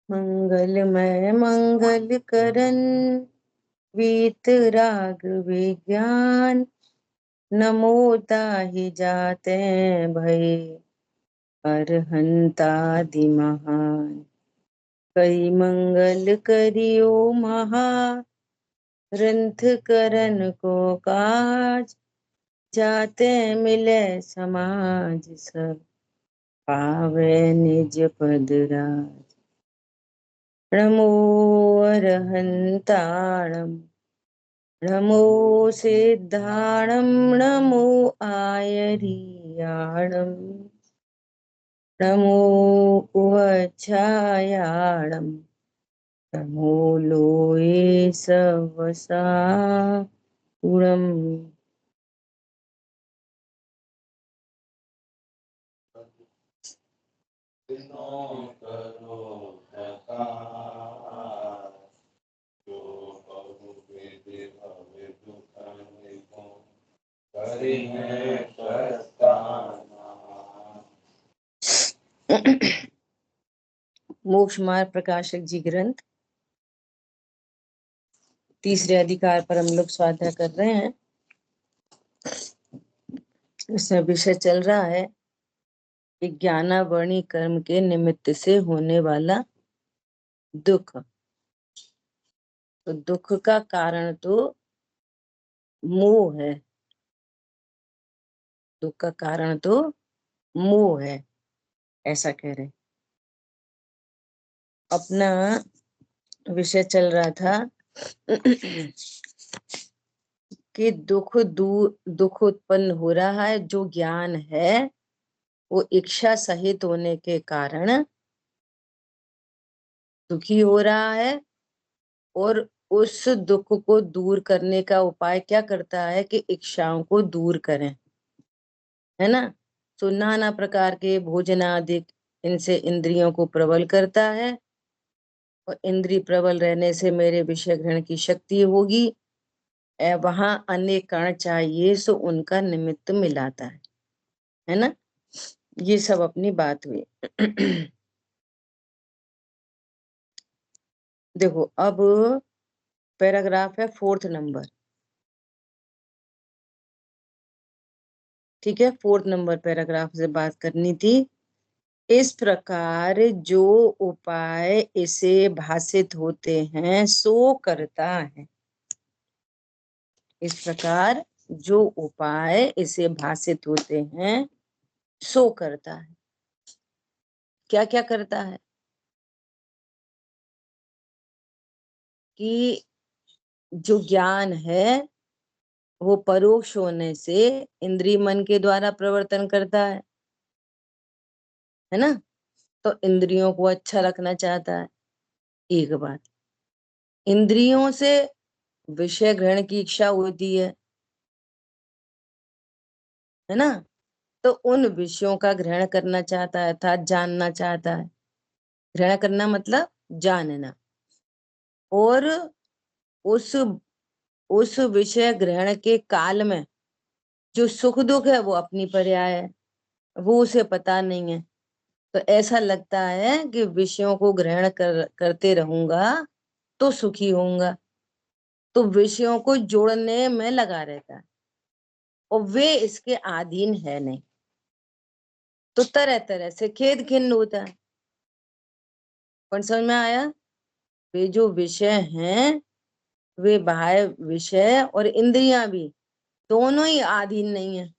मंगलमय मंगल करन वीतराग विज्ञान, नमो ताहि जाते भय अरहंतादि महान। कई मंगल करियो महा, ग्रंथ करन को काज, जाते मिले समाज सब, पावे निज पद राज। नमो अरहंताणम, नमो सिद्धाणम, नमो आयरियाणम, नमो उवच्छायाणम, नमो लोये सवसाकुणम। मोक्ष मार्ग प्रकाशक जी ग्रंथ तीसरे अधिकार पर हम लोग स्वाध्याय कर रहे हैं। इसमें विषय चल रहा है कि ज्ञानावर्णी कर्म के निमित्त से होने वाला दुख। तो दुख का कारण तो मोह है, दुख का कारण तो मोह है, ऐसा कह रहे। अपना विषय चल रहा था कि दुख उत्पन्न हो रहा है, जो ज्ञान है वो इच्छा सहित होने के कारण दुखी हो रहा है, और उस दुख को दूर करने का उपाय क्या करता है कि इच्छाओं को दूर करें, है ना। तो नाना प्रकार के भोजन आदि इनसे इंद्रियों को प्रबल करता है, और इंद्रिय प्रबल रहने से मेरे विषय ग्रहण की शक्ति होगी। वहां अनेक कारण चाहिए, सो उनका निमित्त मिलाता है ना। ये सब अपनी बात हुई। देखो अब पैराग्राफ है 4th नंबर, ठीक है। 4th नंबर पैराग्राफ से बात करनी थी। इस प्रकार जो उपाय इसे भासित होते हैं सो करता है। इस प्रकार जो उपाय इसे भासित होते हैं सो करता है। क्या क्या करता है कि जो ज्ञान है वो परोक्ष होने से इंद्रिय मन के द्वारा प्रवर्तन करता है ना। तो इंद्रियों को अच्छा रखना चाहता है, एक बात। इंद्रियों से विषय ग्रहण की इच्छा होती है ना। तो उन विषयों का ग्रहण करना चाहता है, अर्थात जानना चाहता है। ग्रहण करना मतलब जानना। और उस विषय ग्रहण के काल में जो सुख दुख है वो अपनी पर्याय है, वो उसे पता नहीं है। तो ऐसा लगता है कि विषयों को ग्रहण करते रहूंगा तो सुखी होऊंगा, तो विषयों को जोड़ने में लगा रहता है, और वे इसके अधीन है नहीं। तो तरह तरह से खेद खिन्न होता है। कौन समझ में आया? वे जो विषय हैं, वे बाह्य विषय और इंद्रियां भी दोनों ही अधीन नहीं है।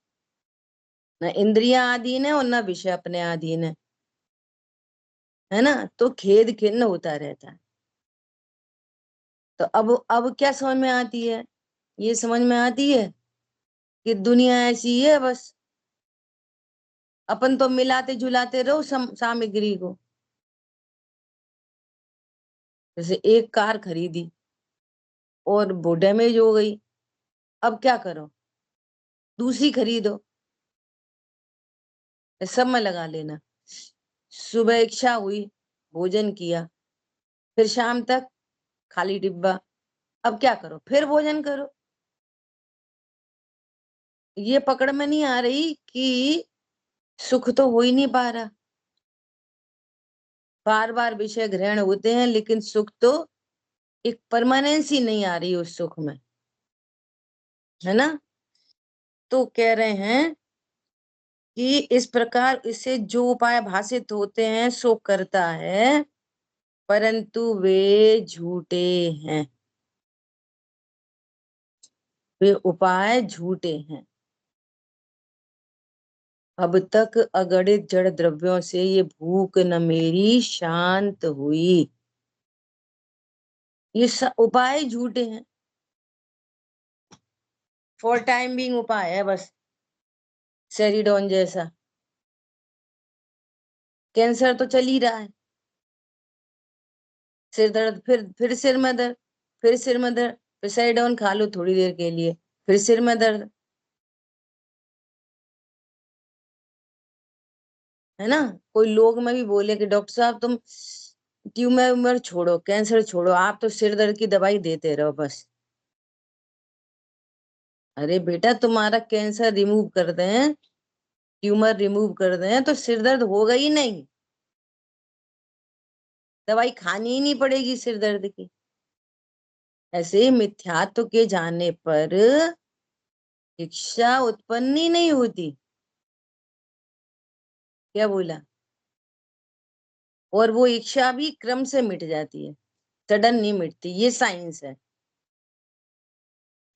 न इंद्रियां अधीन है और न विषय अपने अधीन है ना। तो खेद खिन्न होता रहता है। तो अब क्या समझ में आती है? ये समझ में आती है कि दुनिया ऐसी है, बस अपन तो मिलाते जुलाते रहो सामग्री को। जैसे एक कार खरीदी और वो डैमेज हो गई, अब क्या करो? दूसरी खरीदो, सब में लगा लेना। सुबह इच्छा हुई, भोजन किया, फिर शाम तक खाली डिब्बा, अब क्या करो? फिर भोजन करो। ये पकड़ में नहीं आ रही कि सुख तो हो ही नहीं पा रहा, बार बार विषय ग्रहण होते हैं, लेकिन सुख तो एक परमानेंसी नहीं आ रही उस सुख में, है ना। तो कह रहे हैं कि इस प्रकार इससे जो उपाय भाषित होते हैं सो करता है, परंतु वे झूठे हैं। वे उपाय झूठे हैं। अब तक अगणित जड़ द्रव्यों से ये भूख न मेरी शांत हुई। ये उपाय झूठे हैं, फॉर टाइम बिंग उपाय है बस, सेरिडोन जैसा। कैंसर तो चल ही रहा है, सिर दर्द, फिर सिर में दर्द, फिर सिर में दर्द, फिर सेरिडोन खा लो थोड़ी देर के लिए, फिर सिर में दर्द, है ना। कोई लोग में भी बोले कि डॉक्टर साहब तुम ट्यूमर उमर छोड़ो, कैंसर छोड़ो, आप तो सिर दर्द की दवाई देते रहो बस। अरे बेटा, तुम्हारा कैंसर रिमूव कर दें, ट्यूमर रिमूव कर दें, तो सिर दर्द होगा ही नहीं, दवाई खानी ही नहीं पड़ेगी सिर दर्द की। ऐसे ही मिथ्यात्व के जाने पर इच्छा उत्पन्न ही नहीं होती। क्या बोला? और वो इच्छा भी क्रम से मिट जाती है, सडन नहीं मिटती, ये साइंस है।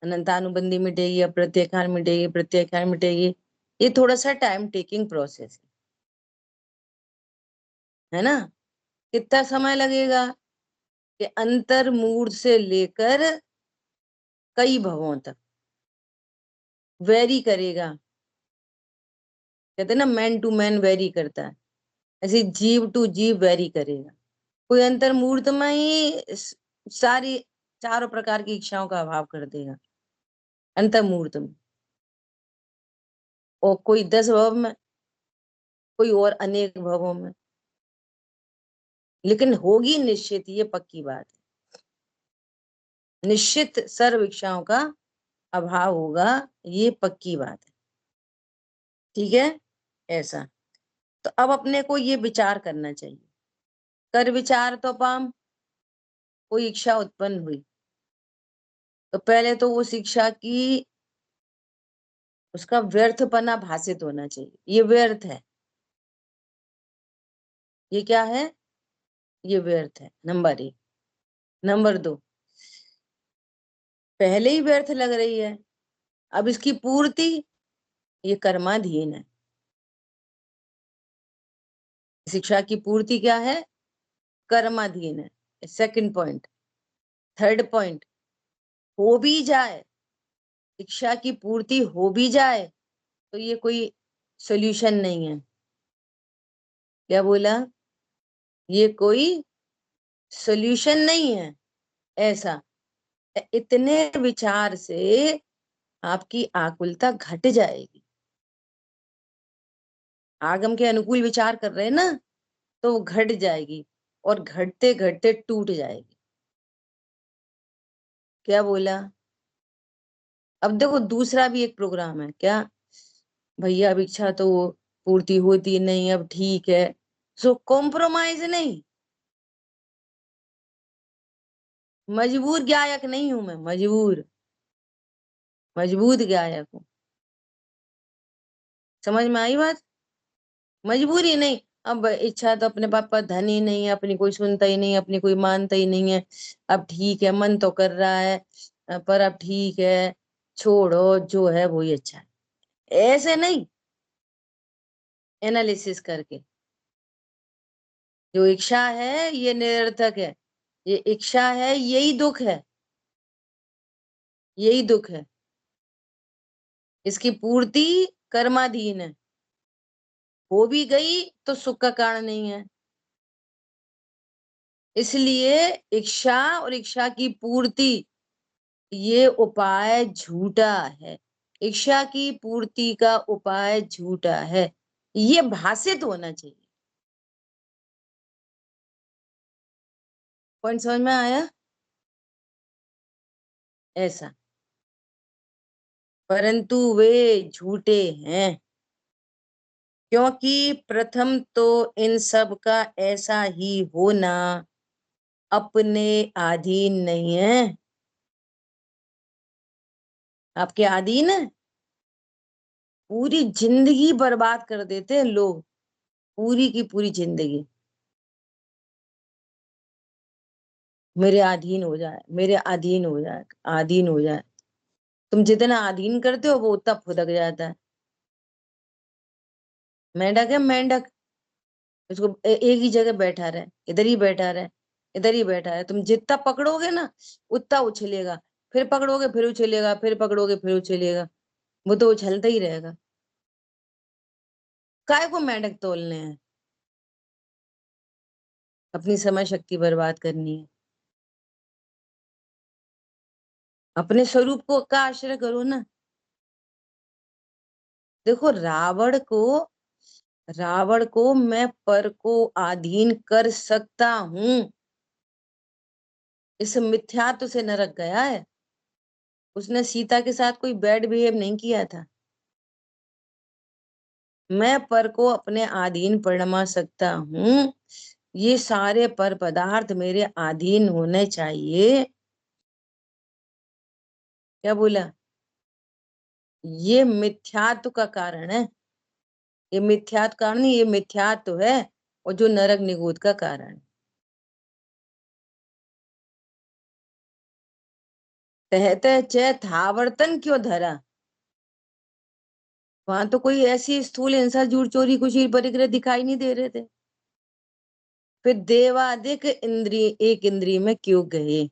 अनंतानुबंधी मिटेगी, अप्रत्याहार मिटेगी, प्रत्याहार मिटेगी, ये थोड़ा सा टाइम टेकिंग प्रोसेस है ना। कितना समय लगेगा कि अंतर मूड से लेकर कई भवों तक वेरी करेगा। कहते ना मैन टू मैन वेरी करता है, ऐसे जीव टू जीव वेरी करेगा। कोई अंतर मूर्त में ही सारी चारों प्रकार की इच्छाओं का अभाव कर देगा, अंतर मूर्त में। और कोई 10 भव में, कोई और अनेक भवों में, लेकिन होगी निश्चित, ये पक्की बात है। निश्चित सर्व इच्छाओं का अभाव होगा, ये पक्की बात है। ठीक है, ऐसा। तो अब अपने को ये विचार करना चाहिए, कर विचार तो पाम। कोई इच्छा उत्पन्न हुई तो पहले तो उस इच्छा की, उसका व्यर्थपना भाषित होना चाहिए, ये व्यर्थ है। ये क्या है? ये व्यर्थ है, नंबर 1। नंबर 2, पहले ही व्यर्थ लग रही है, अब इसकी पूर्ति, ये कर्माधीन है। शिक्षा की पूर्ति क्या है? कर्माधीन है। Second point. थर्ड पॉइंट, हो भी जाए, शिक्षा की पूर्ति हो भी जाए, तो ये कोई सोल्यूशन नहीं है। क्या बोला? ये कोई सोल्यूशन नहीं है। ऐसा इतने विचार से आपकी आकुलता घट जाएगी। आगम के अनुकूल विचार कर रहे हैं ना, तो वो घट जाएगी, और घटते घटते टूट जाएगी। क्या बोला? अब देखो दूसरा भी एक प्रोग्राम है क्या, भैया अब इच्छा तो पूर्ति होती नहीं, अब ठीक है, सो कॉम्प्रोमाइज नहीं। मजबूर गायक नहीं हूं मैं, मजबूर, मजबूत गायक हूं। समझ में आई बात? मजबूरी नहीं। अब इच्छा तो अपने पापा धन ही नहीं है, अपनी कोई सुनता ही नहीं, अपनी कोई मानता ही नहीं है। अब ठीक है, मन तो कर रहा है, पर अब ठीक है, छोड़ो, जो है वही अच्छा है। ऐसे नहीं, एनालिसिस करके, जो इच्छा है ये निरर्थक है, ये इच्छा है यही दुख है, यही दुख है, इसकी पूर्ति कर्माधीन है। हो भी गई तो सुख का कारण नहीं है। इसलिए इच्छा और इच्छा की पूर्ति, ये उपाय झूठा है। इच्छा की पूर्ति का उपाय झूठा है, ये भाषित होना चाहिए। पॉइंट समझ में आया? ऐसा, परंतु वे झूठे हैं। क्योंकि प्रथम तो इन सब का ऐसा ही होना अपने अधीन नहीं है। आपके अधीन है? पूरी जिंदगी बर्बाद कर देते हैं लोग, पूरी की पूरी जिंदगी। मेरे अधीन हो जाए, मेरे अधीन हो जाए, अधीन हो जाए। तुम जितना अधीन करते हो वो उतना फुदक जाता है। मेंढक है मेंढक, उसको एक ही जगह बैठा रहे, इधर ही बैठा रहे, इधर ही बैठा है। तुम जितना पकड़ोगे ना उतना उछलेगा, फिर पकड़ोगे फिर उछलेगा, फिर पकड़ोगे फिर उछलेगा। वो तो उछलता ही रहेगा। काय को मेंढक तोलने हैं? अपनी समय शक्ति बर्बाद करनी है। अपने स्वरूप को का आश्रय करो ना। देखो रावण को मैं पर को अधीन कर सकता हूं, इस मिथ्यात्व से नरक गया है। उसने सीता के साथ कोई बैड बिहेव नहीं किया था। मैं पर को अपने अधीन फरमा सकता हूं, ये सारे पर पदार्थ मेरे अधीन होने चाहिए। क्या बोला? ये मिथ्यात्व का कारण है। ये मिथ्यात्व कारण नहीं, ये मिथ्यात्व है, और जो नरक निगूत का कारण है। तहत चैत आवर्तन क्यों धरा? वहां तो कोई ऐसी स्थूल हिंसा झूठ चोरी कुछ परिग्रह दिखाई नहीं दे रहे थे। फिर देवादिक इंद्रिय एक इंद्रिय में क्यों गए?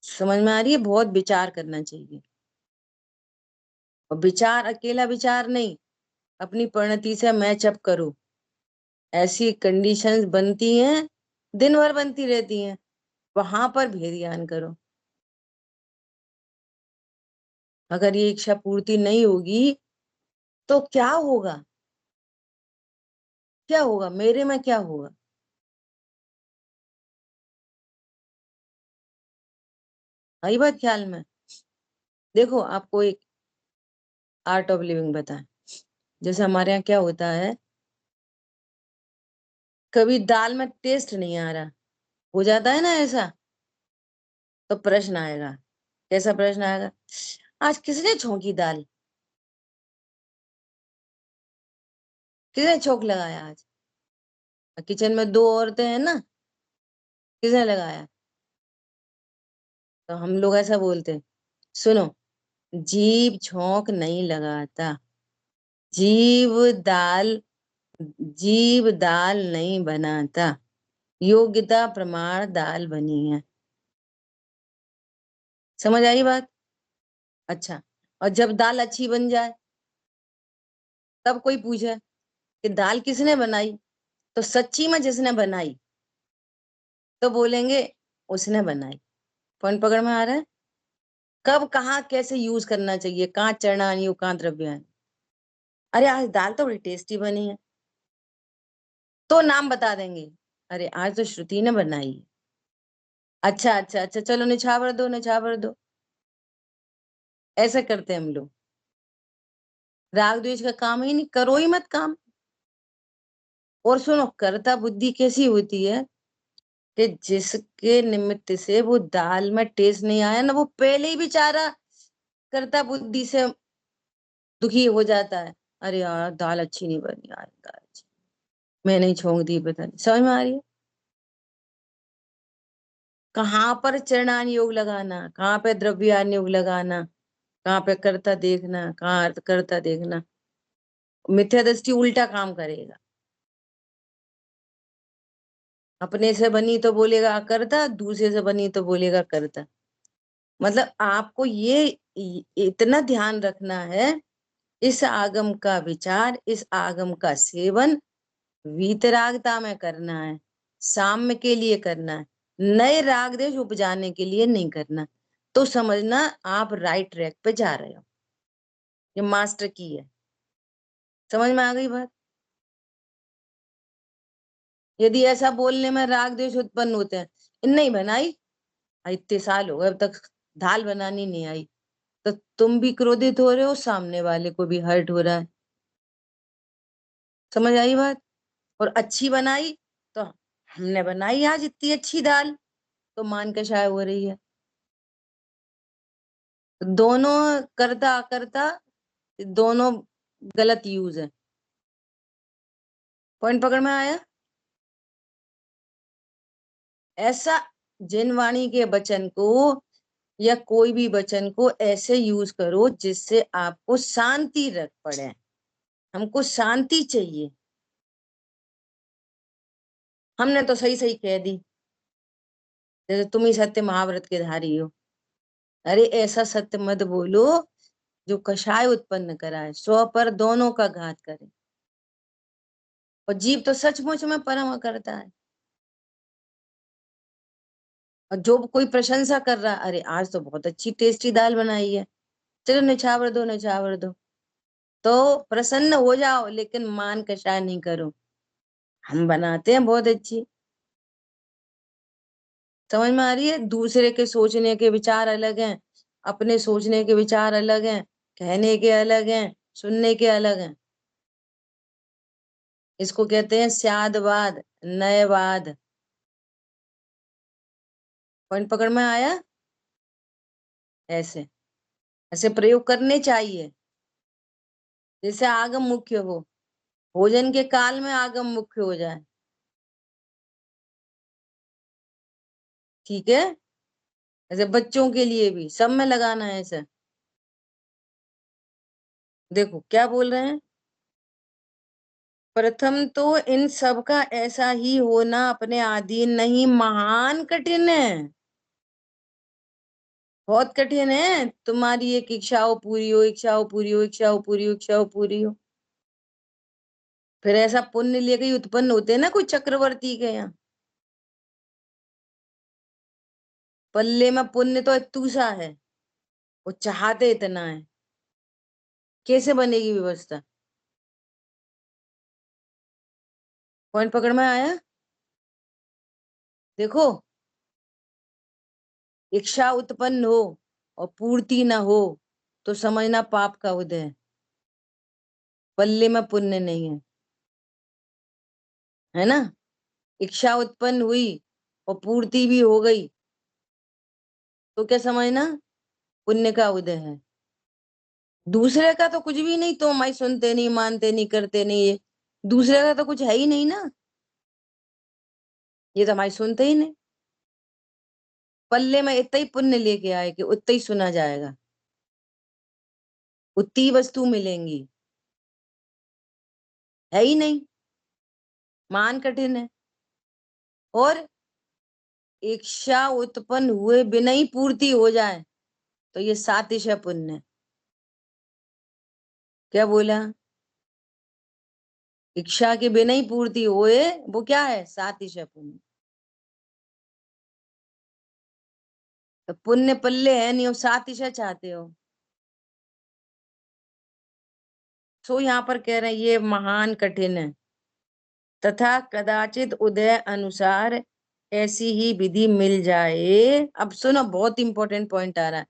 समझ में आ रही है? बहुत विचार करना चाहिए। और विचार अकेला विचार नहीं, अपनी परिणति से मैचअप करो। ऐसी कंडीशंस बनती हैं, दिन भर बनती रहती हैं, वहां पर भी ध्यान करो। अगर ये इच्छा पूर्ति नहीं होगी तो क्या होगा? क्या होगा मेरे में, क्या होगा? आई बात ख्याल में? देखो आपको एक आर्ट ऑफ लिविंग बताएं। जैसे हमारे यहाँ क्या होता है, कभी दाल में टेस्ट नहीं आ रहा, हो जाता है ना ऐसा, तो प्रश्न आएगा। कैसा प्रश्न आएगा? आज किसने छौंकी दाल? किसने छोंक लगाया आज? किचन में दो औरतें हैं ना, किसने लगाया? तो हम लोग ऐसा बोलते हैं, सुनो, जीव झोंक नहीं लगाता, जीव दाल जीव दाल नहीं बनाता, योग्यता प्रमाण दाल बनी है। समझ आई बात? अच्छा, और जब दाल अच्छी बन जाए, तब कोई पूछे कि दाल किसने बनाई, तो सच्ची में जिसने बनाई, तो बोलेंगे उसने बनाई। पॉइंट पकड़ में आ रहा है? कब कहाँ कैसे यूज करना चाहिए, कहाँ चढ़ना नहीं, कहाँ द्रव्य है। अरे आज दाल तो बड़ी टेस्टी बनी है, तो नाम बता देंगे, अरे आज तो श्रुति ने बनाई। अच्छा अच्छा अच्छा, चलो निछावर दो निछावर दो। ऐसा करते हैं हम लोग। राग द्वेष का काम ही नहीं, करो ही मत काम। और सुनो, कर्ता बुद्धि कैसी होती है कि जिसके निमित्त से वो दाल में टेस्ट नहीं आया ना, वो पहले ही बेचारा कर्ता बुद्धि से दुखी हो जाता है। अरे यार दाल अच्छी नहीं बनी, यार दाल अच्छी मैं नहीं छोंक दी, पता नहीं। समझ में आ रही है? कहाँ पर चरणान योग लगाना, कहाँ पे द्रव्यान योग लगाना, कहाँ पे कर्ता देखना, कहाँ अर्थ कर्ता देखना। मिथ्या दृष्टि उल्टा काम करेगा। अपने से बनी तो बोलेगा अकर्ता, दूसरे से बनी तो बोलेगा कर्ता। मतलब आपको ये इतना ध्यान रखना है, इस आगम का विचार, इस आगम का सेवन वीतरागता में करना है, साम्य के लिए करना है, नए राग देश उपजाने के लिए नहीं करना। तो समझना आप राइट ट्रैक पे जा रहे हो। ये मास्टर की है। समझ में आ गई बात? यदि ऐसा बोलने में राग द्वेष उत्पन्न होते हैं, नहीं बनाई, इतने साल हो गए अब तक दाल बनानी नहीं आई, तो तुम भी क्रोधित हो रहे हो, सामने वाले को भी हर्ट हो रहा है। समझ आई बात? और अच्छी बनाई तो हमने बनाई आज इतनी अच्छी दाल, तो मान के शाय हो रही है। दोनों करता करता दोनों गलत यूज है। पॉइंट पकड़ में आया? ऐसा जिन वाणी के वचन को या कोई भी वचन को ऐसे यूज करो जिससे आपको शांति रख पड़े। हमको शांति चाहिए। हमने तो सही सही कह दी, जैसे तुम ही सत्य महाव्रत के धारी हो। अरे ऐसा सत्य मत बोलो जो कषाय उत्पन्न कराए, सौ पर दोनों का घात करे। और जीव तो सचमुच में परम करता है। और जो कोई प्रशंसा कर रहा है, अरे आज तो बहुत अच्छी टेस्टी दाल बनाई है, चलो निछावर दो निछावर दो, तो प्रसन्न हो जाओ, लेकिन मान कषाय नहीं करो। हम बनाते हैं बहुत अच्छी। समझ में आ रही है? दूसरे के सोचने के विचार अलग हैं, अपने सोचने के विचार अलग हैं, कहने के अलग हैं, सुनने के अलग हैं। इसको कहते हैं स्यादवाद, नयवाद। पॉइंट पकड़ में आया? ऐसे ऐसे प्रयोग करने चाहिए जैसे आगम मुख्य हो, भोजन के काल में आगम मुख्य हो जाए। ठीक है? ऐसे बच्चों के लिए भी सब में लगाना है ऐसे। देखो क्या बोल रहे हैं। प्रथम तो इन सब का ऐसा ही होना अपने अधीन नहीं, महान कठिन है। बहुत कठिन है। तुम्हारी एक इच्छाओं पूरी हो, इच्छाओं पूरी हो, इच्छाओं पूरी हो, इच्छाओं पूरी हो। फिर ऐसा पुण्य लेके ही उत्पन्न होते हैं ना कोई चक्रवर्ती के यहाँ। पल्ले में पुण्य तो इतू सा है, वो चाहते इतना है। कैसे बनेगी व्यवस्था? पॉइंट पकड़ में आया? देखो, इच्छा उत्पन्न हो और पूर्ति ना हो तो समझना पाप का उदय है। पल्ले में पुण्य नहीं है ना? इच्छा उत्पन्न हुई और पूर्ति भी हो गई तो क्या समझना? पुण्य का उदय है। दूसरे का तो कुछ भी नहीं, तो हमारी सुनते नहीं, मानते नहीं, करते नहीं, ये दूसरे का तो कुछ है ही नहीं ना। ये तो हमारी सुनते ही नहीं। पल्ले में इतना ही पुण्य लेके आए कि उतना ही सुना जाएगा, उतनी वस्तु मिलेंगी। है ही नहीं। मान कठिन है। और इच्छा उत्पन्न हुए बिना ही पूर्ति हो जाए तो ये सातिश है पुण्य। क्या बोला? इच्छा के बिना ही पूर्ति होए वो क्या है? सातिश है पुण्य। तो पुण्य पल्ले है नहीं, हो सातिश चाहते हो। सो यहाँ पर कह रहे हैं ये महान कठिन है। तथा कदाचित उदय अनुसार ऐसी ही विधि मिल जाए। अब सुनो, बहुत इंपॉर्टेंट पॉइंट आ रहा है।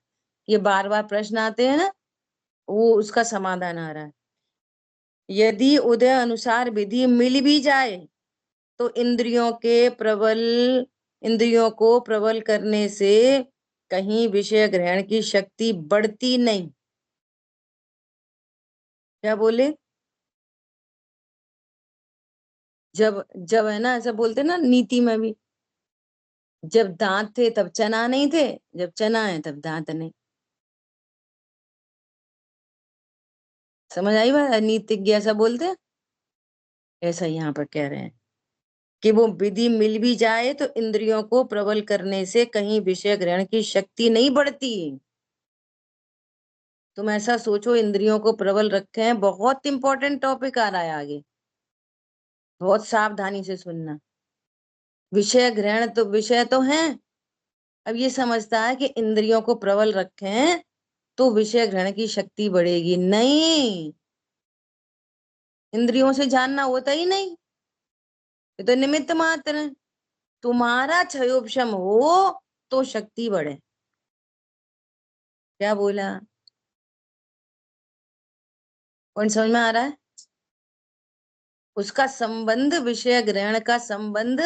ये बार बार प्रश्न आते हैं ना, वो उसका समाधान आ रहा है। यदि उदय अनुसार विधि मिल भी जाए तो इंद्रियों को प्रबल करने से कहीं विषय ग्रहण की शक्ति बढ़ती नहीं। क्या बोले? जब जब है ना, ऐसा बोलते ना नीति में भी, जब दांत थे तब चना नहीं थे, जब चना है तब दांत नहीं। समझ आई बात? नीतिज्ञ ऐसा बोलते हैं। ऐसा यहाँ पर कह रहे हैं कि वो विधि मिल भी जाए तो इंद्रियों को प्रबल करने से कहीं विषय ग्रहण की शक्ति नहीं बढ़ती। तुम ऐसा सोचो, इंद्रियों को प्रबल रखे हैं। बहुत इंपॉर्टेंट टॉपिक आ रहा है आगे, बहुत सावधानी से सुनना। विषय ग्रहण तो विषय तो है। अब ये समझता है कि इंद्रियों को प्रबल रखें तो विषय ग्रहण की शक्ति बढ़ेगी। नहीं, इंद्रियों से जानना होता ही नहीं, ये तो निमित्त मात्र है। तुम्हारा क्षयोपशम हो तो शक्ति बढ़े। क्या बोला? पॉइंट समझ में आ रहा है? उसका संबंध, विषय ग्रहण का संबंध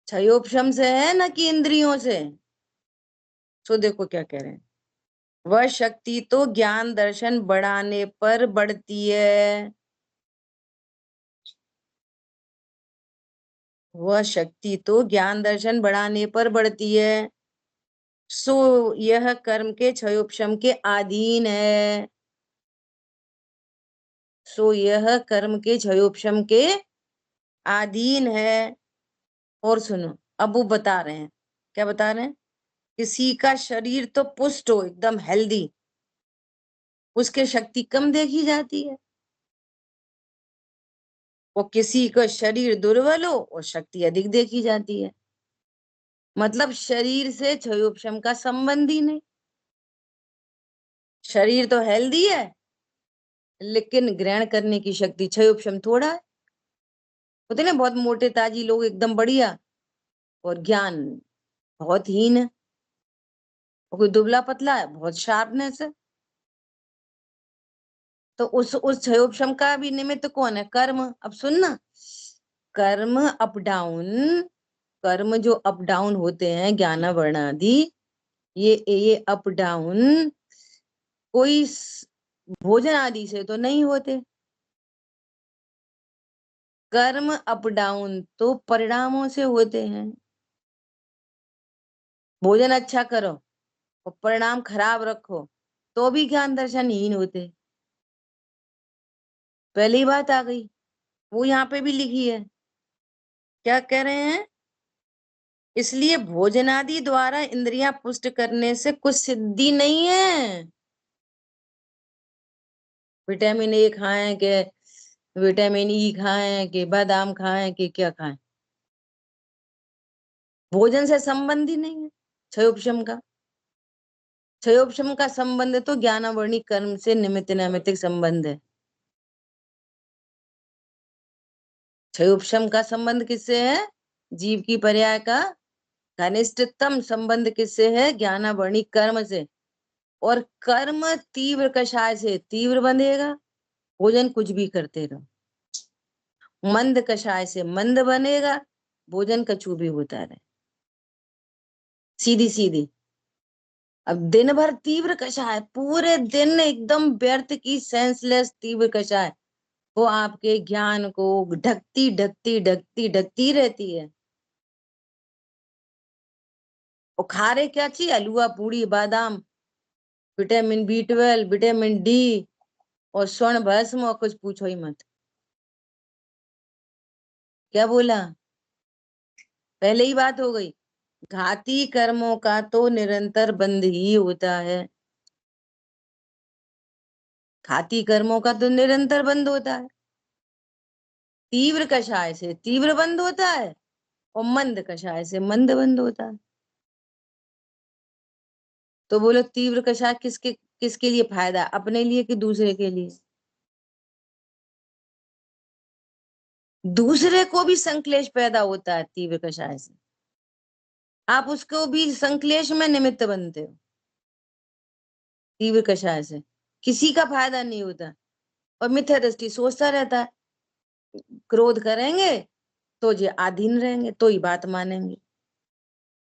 क्षयोपशम से है ना कि इंद्रियों से? तो देखो क्या कह रहे हैं, वह शक्ति तो ज्ञान दर्शन बढ़ाने पर बढ़ती है। वह शक्ति तो ज्ञान दर्शन बढ़ाने पर बढ़ती है। सो यह कर्म के क्षयोपशम के अधीन है। सो यह कर्म के क्षयोपशम के अधीन है। और सुनो, अब वो बता रहे हैं, क्या बता रहे हैं, किसी का शरीर तो पुष्ट हो, एकदम हेल्दी, उसके शक्ति कम देखी जाती है। वो किसी का शरीर दुर्बल हो और शक्ति अधिक देखी जाती है। मतलब शरीर से क्षयोपशम का संबंध ही नहीं। शरीर तो हेल्दी है, लेकिन ग्रहण करने की शक्ति क्षयोपशम थोड़ा है। होते ना बहुत मोटे ताजी लोग, एकदम बढ़िया, और ज्ञान बहुत हीन है। और कोई दुबला पतला है, बहुत शार्पनेस है। तो उस क्षयोपशम का भी निमित्त कौन है? कर्म। अब सुनना, कर्म अप डाउन, कर्म जो अप डाउन होते हैं, ज्ञान वर्ण आदि, ये अप डाउन कोई भोजन आदि से तो नहीं होते। कर्म अप डाउन तो परिणामों से होते हैं। भोजन अच्छा करो और परिणाम खराब रखो तो भी ज्ञान दर्शन हीन होते। पहली बात आ गई, वो यहाँ पे भी लिखी है। क्या कह रहे हैं, इसलिए भोजनादि द्वारा इंद्रियां पुष्ट करने से कुछ सिद्धि नहीं है। विटामिन ए खाएं के विटामिन ई खाएं कि बादाम खाएं कि क्या खाएं, भोजन से संबंध ही नहीं है क्षयोपशम का। क्षयोपशम का संबंध तो ज्ञानावर्णी कर्म से निमित्त नैमित्तिक संबंध है। क्षयोपशम का संबंध किससे है? जीव की पर्याय का घनिष्ठतम संबंध किससे है? ज्ञानावर्णी कर्म से। और कर्म तीव्र कषाय से तीव्र बंधेगा, भोजन कुछ भी करते रहो। मंद कषाय से मंद बनेगा, भोजन कछु भी होता रहे। सीधी सीधी। अब दिन भर तीव्र कषाय, पूरे दिन एकदम व्यर्थ की सेंसलेस तीव्र कषाय, वो आपके ज्ञान को ढकती ढकती ढकती ढकती रहती है। और खा रहे क्या चीज? हलवा पूड़ी बादाम, विटामिन B12, विटामिन D और स्वर्ण भस्म, और कुछ पूछो ही मत। क्या बोला? पहले ही बात हो गई, घाती कर्मों का तो निरंतर बंद ही होता है। घाती कर्मों का तो निरंतर बंद होता है। तीव्र कषाय से तीव्र बंद होता है, और मंद कषाय से मंद बंद होता है। तो बोलो तीव्र कषाय किसके किसके लिए फायदा, अपने लिए कि दूसरे के लिए? दूसरे को भी संक्लेश पैदा होता है तीव्र कषाय से, आप उसको भी संक्लेश में निमित्त बनते हो। तीव्र कषाय से किसी का फायदा नहीं होता। और मिथ्या दृष्टि सोचता रहता है, क्रोध करेंगे तो ये आधीन रहेंगे, तो ही बात मानेंगे,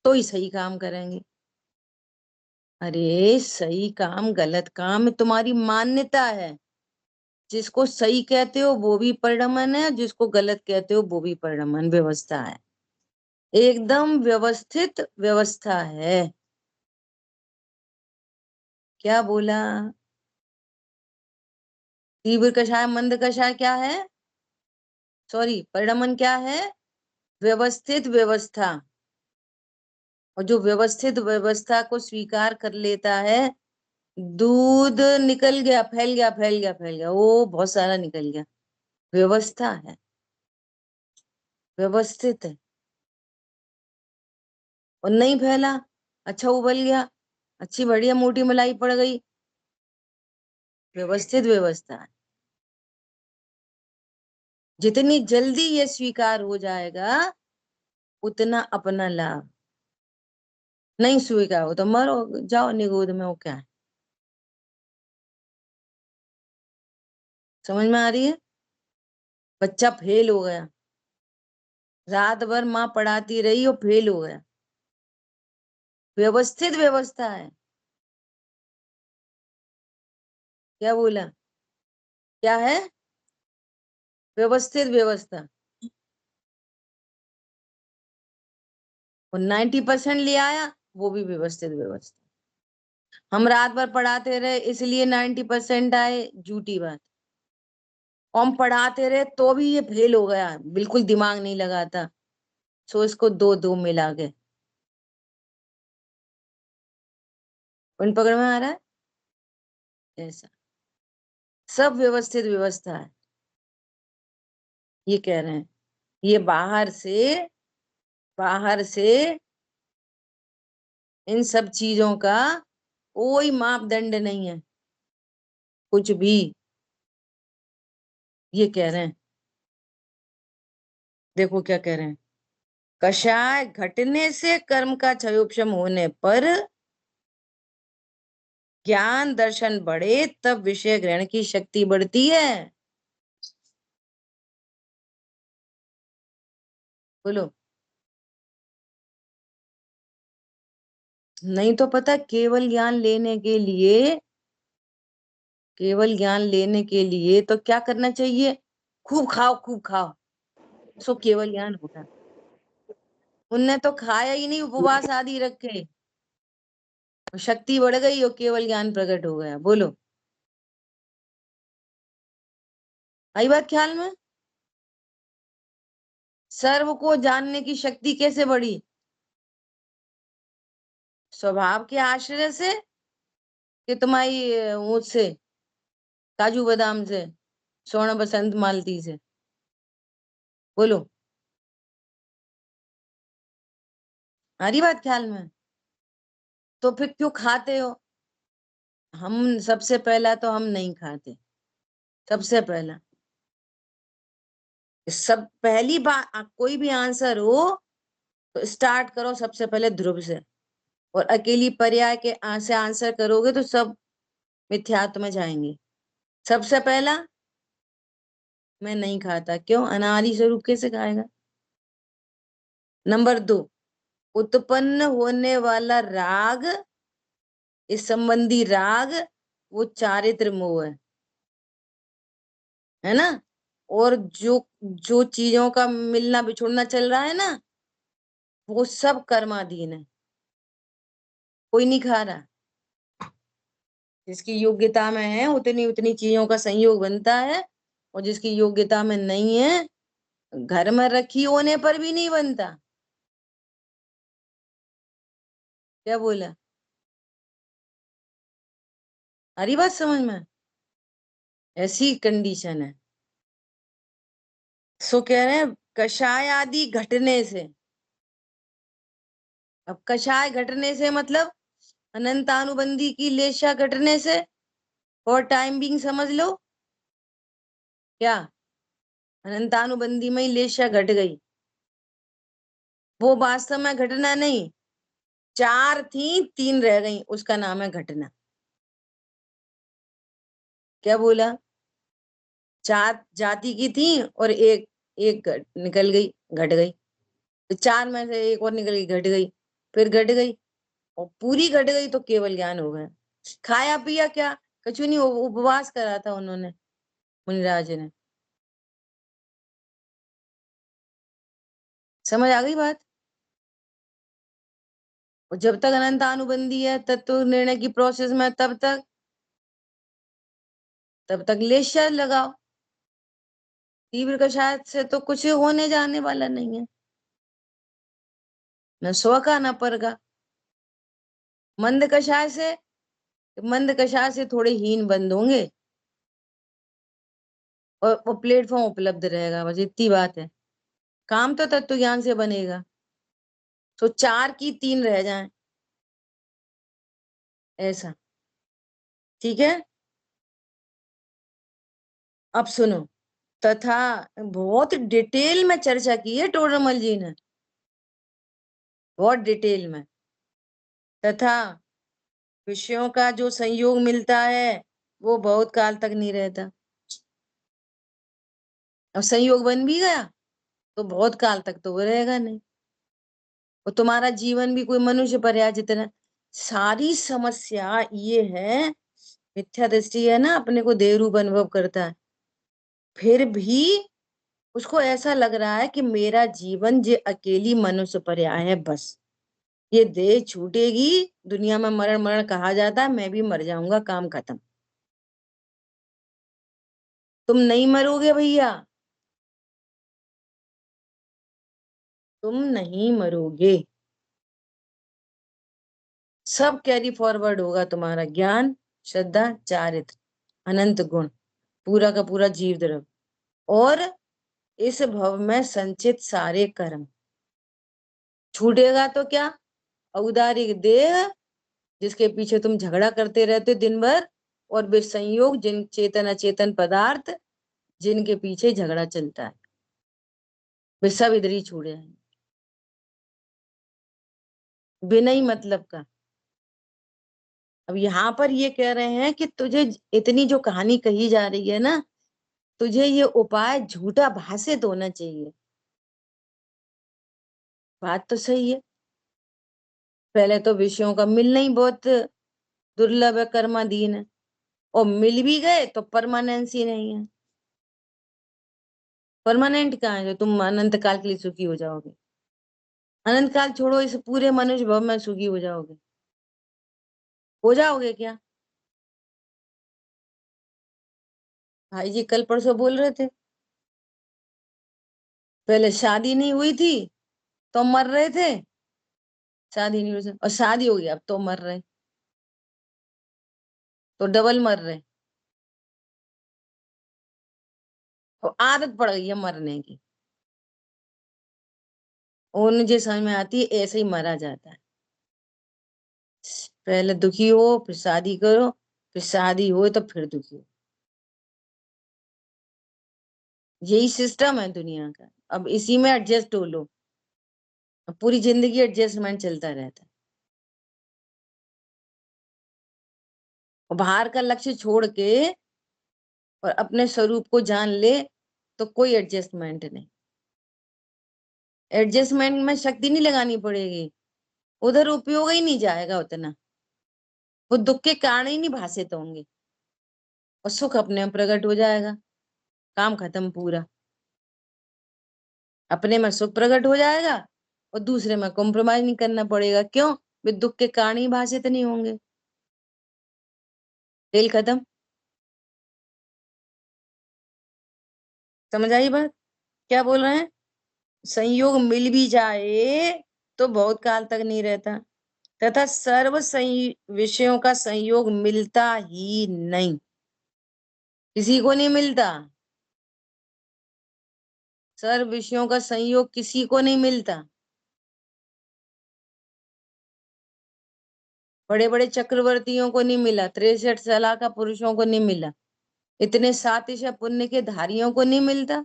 तो ही सही काम करेंगे। अरे सही काम गलत काम तुम्हारी मान्यता है। जिसको सही कहते हो वो भी परिणमन है, जिसको गलत कहते हो वो भी परिणमन व्यवस्था है। एकदम व्यवस्थित व्यवस्था है। क्या बोला? तीव्र कषाय मंद कषाय क्या है? सॉरी, परिणमन क्या है? व्यवस्थित व्यवस्था। और जो व्यवस्थित व्यवस्था को स्वीकार कर लेता है, दूध निकल गया, फैल गया फैल गया फैल गया, वो बहुत सारा निकल गया, व्यवस्था है, व्यवस्थित है। और नहीं फैला, अच्छा उबल गया, अच्छी बढ़िया मोटी मलाई पड़ गई, व्यवस्थित व्यवस्था है। जितनी जल्दी ये स्वीकार हो जाएगा उतना अपना लाभ। नहीं स्वीकार हो तो मरो, जाओ निगोद में, वो क्या है। समझ में आ रही है? बच्चा फेल हो गया, रात भर माँ पढ़ाती रही और फेल हो गया। व्यवस्थित व्यवस्था है। क्या बोला? क्या है? व्यवस्थित व्यवस्था। और 90% ले आया, वो भी व्यवस्थित व्यवस्था। हम रात भर पढ़ाते रहे इसलिए 90% आए, झूठी बात। हम पढ़ाते रहे तो भी ये फेल हो गया, बिल्कुल दिमाग नहीं लगाता, सो इसको दो दो मिला के। उन पकड़ में आ रहा है? ऐसा सब व्यवस्थित व्यवस्था है, ये कह रहे हैं। ये बाहर से इन सब चीजों का कोई मापदंड नहीं है, कुछ भी। ये कह रहे हैं, देखो क्या कह रहे हैं। कषाय घटने से कर्म का क्षयोपशम होने पर ज्ञान दर्शन बढ़े, तब विषय ग्रहण की शक्ति बढ़ती है। बोलो। नहीं तो पता, केवल ज्ञान लेने के लिए तो क्या करना चाहिए? खूब खाओ, खूब खाओ, सो केवल ज्ञान होगा। उनने तो खाया ही नहीं, उपवास आदि रखे, शक्ति बढ़ गई और केवल ज्ञान प्रकट हो गया। बोलो, आई बात ख्याल में? सर्व को जानने की शक्ति कैसे बढ़ी? स्वभाव के आश्रय से कि तुम्हारी उससे, काजू बादाम से, स्वर्ण बसंत मालती से? बोलो, आ रही बात ख्याल में? तो फिर क्यों खाते हो? हम सबसे पहला तो हम नहीं खाते, सबसे पहला। सब पहली बात, कोई भी आंसर हो तो स्टार्ट करो सबसे पहले ध्रुव से, और अकेली पर्याय के से आंसर करोगे तो सब मिथ्यात्व में जाएंगे। सबसे पहला, मैं नहीं खाता। क्यों? अनादि स्वरूप कैसे खाएगा? नंबर 2, उत्पन्न होने वाला राग, इस संबंधी राग, वो चारित्र मोह है ना। और जो जो चीजों का मिलना बिछुड़ना चल रहा है ना, वो सब कर्माधीन है, कोई नहीं खा रहा। जिसकी योग्यता में है उतनी उतनी चीजों का संयोग बनता है, और जिसकी योग्यता में नहीं है, घर में रखी होने पर भी नहीं बनता। क्या बोला? हरी बात समझ में? ऐसी कंडीशन है। सो कह रहे हैं कषाय आदि घटने से। अब कषाय घटने से मतलब अनंतानुबंधी की लेशा घटने से, और टाइम बिंग समझ लो। क्या? अनंतानुबंधी में ही लेशा घट गई, वो वास्तव में घटना नहीं। 4 थी, 3 रह गई, उसका नाम है घटना। क्या बोला? 4 जाति की थी और एक एक निकल गई, घट गई। तो 4 में से एक और निकल गई, घट गई, फिर घट गई, और पूरी घट गई तो केवल ज्ञान हो गया। खाया पिया क्या? कुछ नहीं, उपवास करा था उन्होंने, मुनिराज ने। समझ आ गई बात? और जब तक अनंत अनुबंधी है तत्व निर्णय की प्रोसेस में, तब तक लेशा लगाओ। तीव्र कषाय से तो कुछ होने जाने वाला नहीं है, न स्व का न पर का। मंद कषाय से, मंद कषाय से थोड़े हीन बंद होंगे, और वो प्लेटफॉर्म उपलब्ध रहेगा, बस इतनी बात है। काम तो तत्व ज्ञान से बनेगा। तो 4 की 3 रह जाएं, ऐसा। ठीक है, अब सुनो। तथा, बहुत डिटेल में चर्चा की है टोडरमल जी ने, बहुत डिटेल में। तथा विषयों का जो संयोग मिलता है वो बहुत काल तक नहीं रहता। अब संयोग बन भी गया तो बहुत काल तक तो वो रहेगा नहीं, और तुम्हारा जीवन भी कोई मनुष्य पर्याय जितना। सारी समस्या ये है, मिथ्या दृष्टि है ना, अपने को देह रूप अनुभव करता है, फिर भी उसको ऐसा लग रहा है कि मेरा जीवन ये अकेली मनुष्य पर्याय है, बस ये देह छूटेगी, दुनिया में मरण मरण कहा जाता है, मैं भी मर जाऊंगा, काम खत्म। तुम नहीं मरोगे भैया, तुम नहीं मरोगे। सब कैरी फॉरवर्ड होगा, तुम्हारा ज्ञान, श्रद्धा, चारित्र, अनंत गुण, पूरा का पूरा जीव द्रव, और इस भव में संचित सारे कर्म। छूटेगा तो क्या? औदारिक देह, जिसके पीछे तुम झगड़ा करते रहते हो दिन भर, और विसंयोग जिन चेतन अचेतन पदार्थ जिनके पीछे झगड़ा चलता है, वे सब इधर ही छूटे हैं, बिना ही मतलब का। अब यहाँ पर ये कह रहे हैं कि तुझे इतनी जो कहानी कही जा रही है ना, तुझे ये उपाय झूठा भाषित होना चाहिए। बात तो सही है, पहले तो विषयों का मिलना ही बहुत दुर्लभ है, कर्माधीन है, और मिल भी गए तो परमानेंस ही नहीं है। परमानेंट कहाँ है जो तुम अनंत काल के लिए सुखी हो जाओगे? अनंत काल छोड़ो, इस पूरे मनुष्य भव में सुखी हो जाओगे? हो जाओगे क्या? भाई जी कल परसों बोल रहे थे, पहले शादी नहीं हुई थी तो मर रहे थे, शादी नहीं हुई थी, और शादी हो गई अब तो मर रहे, तो डबल मर रहे, और आदत पड़ गई है मरने की। उन जो समझ में आती है ऐसे ही मरा जाता है, पहले दुखी हो फिर शादी करो, फिर शादी हो तो फिर दुखी हो। यही सिस्टम है दुनिया का, अब इसी में एडजस्ट हो लो, अब पूरी जिंदगी एडजस्टमेंट चलता रहता है, और बाहर का लक्ष्य छोड़ के और अपने स्वरूप को जान ले तो कोई एडजस्टमेंट नहीं। एडजस्टमेंट में शक्ति नहीं लगानी पड़ेगी, उधर उपयोग ही नहीं जाएगा उतना, वो दुख के कारण ही नहीं भाषित होंगे, और सुख अपने आप प्रकट हो जाएगा, काम खत्म पूरा। अपने में सुख प्रकट हो जाएगा और दूसरे में कॉम्प्रोमाइज नहीं करना पड़ेगा, क्यों? वे दुख के कारण ही भाषित नहीं होंगे, खेल खत्म। समझ आई बात? क्या बोल रहे हैं? संयोग मिल भी जाए तो बहुत काल तक नहीं रहता, तथा विषयों का संयोग मिलता ही नहीं, किसी को नहीं मिलता। सर्व विषयों का संयोग किसी को नहीं मिलता, बड़े बड़े चक्रवर्तियों को नहीं मिला, 63 साल का पुरुषों को नहीं मिला, इतने सातिश पुण्य के धारियों को नहीं मिलता।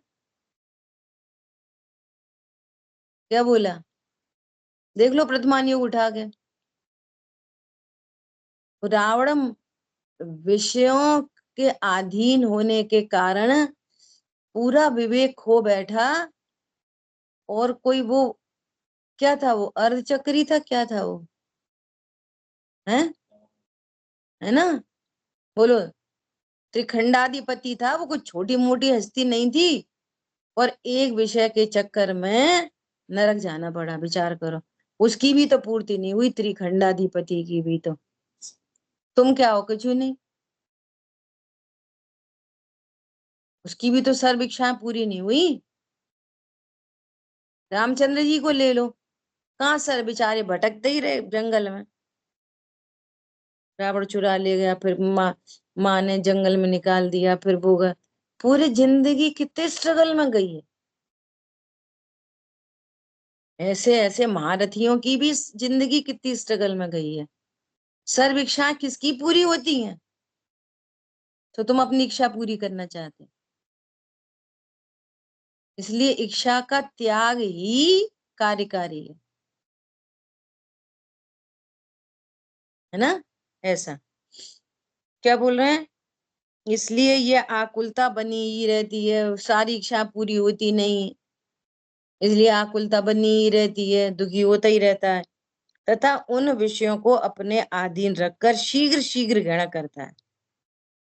क्या बोला? देख लो प्रथमान युग उठा के, रावण विषयों के अधीन होने के कारण पूरा विवेक खो बैठा, और कोई वो क्या था, वो अर्धचक्री था, क्या था वो, है है ना? बोलो। त्रिखंडाधिपति था वो, कुछ छोटी मोटी हस्ती नहीं थी, और एक विषय के चक्कर में नरक जाना पड़ा, विचार करो। उसकी भी तो पूर्ति नहीं हुई, त्रिखंडाधिपति की भी तो। तुम क्या हो? कुछ नहीं, उसकी भी तो सर्व इच्छाएं पूरी नहीं हुई। रामचंद्र जी को ले लो, कहाँ सर बेचारे भटकते ही रहे जंगल में, रावण चुरा ले गया, फिर माँ ने जंगल में निकाल दिया, फिर वो गया, पूरी जिंदगी कितने स्ट्रगल में गई है। ऐसे ऐसे महारथियों की भी जिंदगी कितनी स्ट्रगल में गई है। सर्व इच्छाएं किसकी पूरी होती हैं? तो तुम अपनी इच्छा पूरी करना चाहते हो, इसलिए इच्छा का त्याग ही कार्यकारी है ना? ऐसा क्या बोल रहे हैं? इसलिए ये आकुलता बनी ही रहती है, सारी इच्छा पूरी होती नहीं, इसलिए आकुलता बनी ही रहती है, दुखी होता ही रहता है, तथा उन विषयों को अपने अधीन रखकर शीघ्र शीघ्र ग्रहण करता है,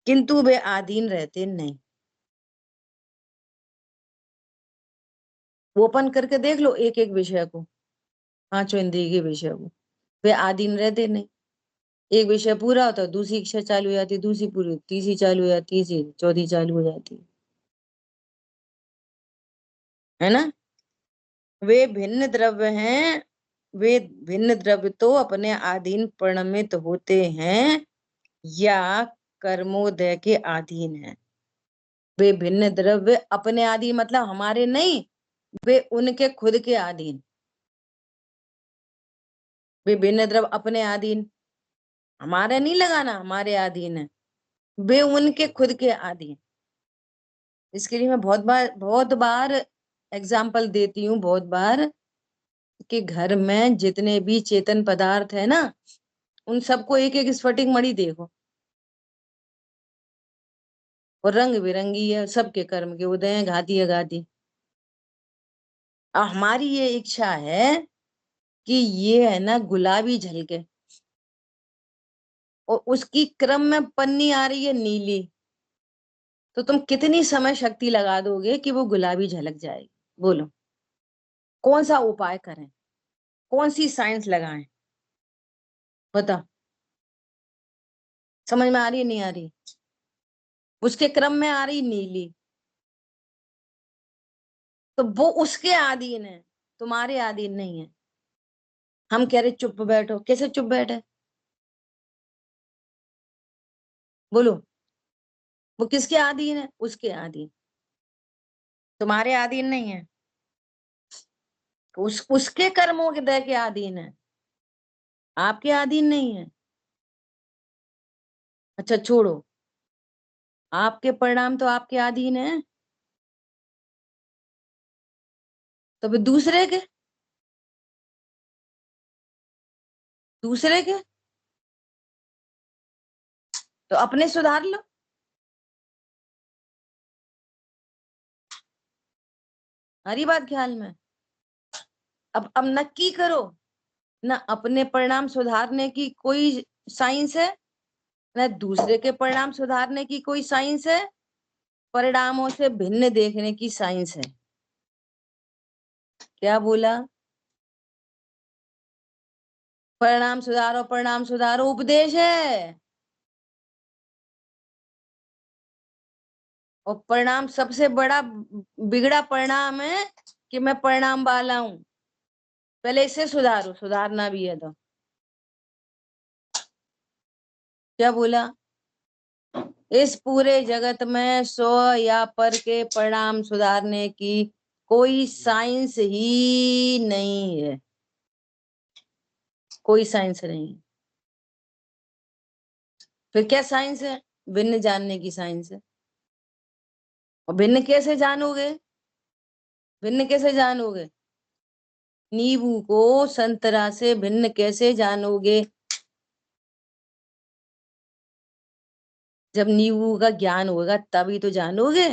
किंतु वे अधीन रहते नहीं। ओपन करके देख लो एक एक विषय को, पांचों इंद्रिय के विषय को, वे अधीन रहते नहीं। एक विषय पूरा होता है, दूसरी इच्छा चालू हो जाती, दूसरी पूरी, तीसरी चालू हो जाती, तीसरी, चौथी चालू हो जाती है ना। वे भिन्न द्रव्य हैं, वे भिन्न द्रव्य तो अपने अधीन परिणमित होते हैं या कर्मोदय के अधीन है। वे भिन्न द्रव्य अपने अधीन मतलब हमारे नहीं, वे उनके खुद के अधीन। वे भिन्न द्रव्य अपने अधीन, हमारे नहीं लगाना, हमारे अधीन है, वे उनके खुद के अधीन। इसके लिए मैं बहुत बार एग्जाम्पल देती हूँ, बहुत बार, कि घर में जितने भी चेतन पदार्थ है ना, उन सबको एक एक स्फटिक मणि देखो, और रंग बिरंगी है, सबके कर्म के उदय हैं, घाती अघाती। और हमारी ये इच्छा है कि ये है ना गुलाबी झलके, और उसकी क्रम में पन्नी आ रही है नीली, तो तुम कितनी समय शक्ति लगा दोगे कि वो गुलाबी झलक जाएगी? बोलो, कौन सा उपाय करें, कौन सी साइंस लगाएं? बता, समझ में आ रही है नहीं आ रही? उसके क्रम में आ रही नीली, तो वो उसके अधीन है, तुम्हारे अधीन नहीं है। हम कह रहे चुप बैठो, कैसे चुप बैठे? बोलो, वो किसके अधीन है? उसके अधीन, तुम्हारे अधीन नहीं है। उसके कर्मों के दय के अधीन है, आपके अधीन नहीं है। अच्छा छोड़ो, आपके परिणाम तो आपके अधीन है, तो फिर दूसरे के तो अपने सुधार लो। हरी बात ख्याल में। अब नक्की करो ना, अपने परिणाम सुधारने की कोई साइंस है, ना दूसरे के परिणाम सुधारने की कोई साइंस है, परिणामों से भिन्न देखने की साइंस है। क्या बोला? परिणाम सुधारो, परिणाम सुधारो उपदेश है, और परिणाम सबसे बड़ा बिगड़ा परिणाम है कि मैं परिणाम वाला हूं। पहले इसे सुधारो, सुधारना भी है तो। क्या बोला? इस पूरे जगत में स्व या पर के परिणाम सुधारने की कोई साइंस ही नहीं है, कोई साइंस नहीं है। फिर क्या साइंस है? भिन्न जानने की साइंस है। और भिन्न कैसे जानोगे? भिन्न कैसे जानोगे? नींबू को संतरा से भिन्न कैसे जानोगे? जब नींबू का ज्ञान होगा तभी तो जानोगे।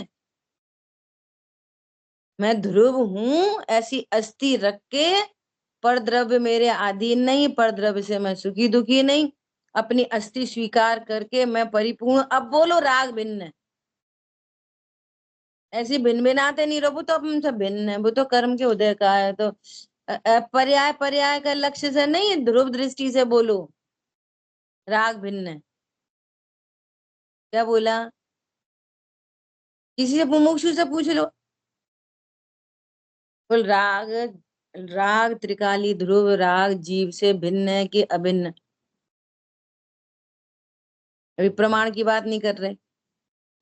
मैं ध्रुव हूं ऐसी अस्थि रख के, पर द्रव्य मेरे अधीन नहीं, पर द्रव्य से मैं सुखी दुखी नहीं, अपनी अस्थि स्वीकार करके मैं परिपूर्ण। अब बोलो राग भिन्न है, ऐसी भिन्न भिन्नाते नहीं रहो, तो अपन सब भिन्न है, वो तो कर्म के उदय का है, तो पर्याय पर्याय का लक्ष्य से नहीं, ध्रुव दृष्टि से बोलो राग भिन्न है। क्या बोला? किसी से मुमुक्षु से पूछ लो, बोल राग, राग त्रिकाली ध्रुव राग जीव से भिन्न है कि अभिन्न? अभी प्रमाण की बात नहीं कर रहे,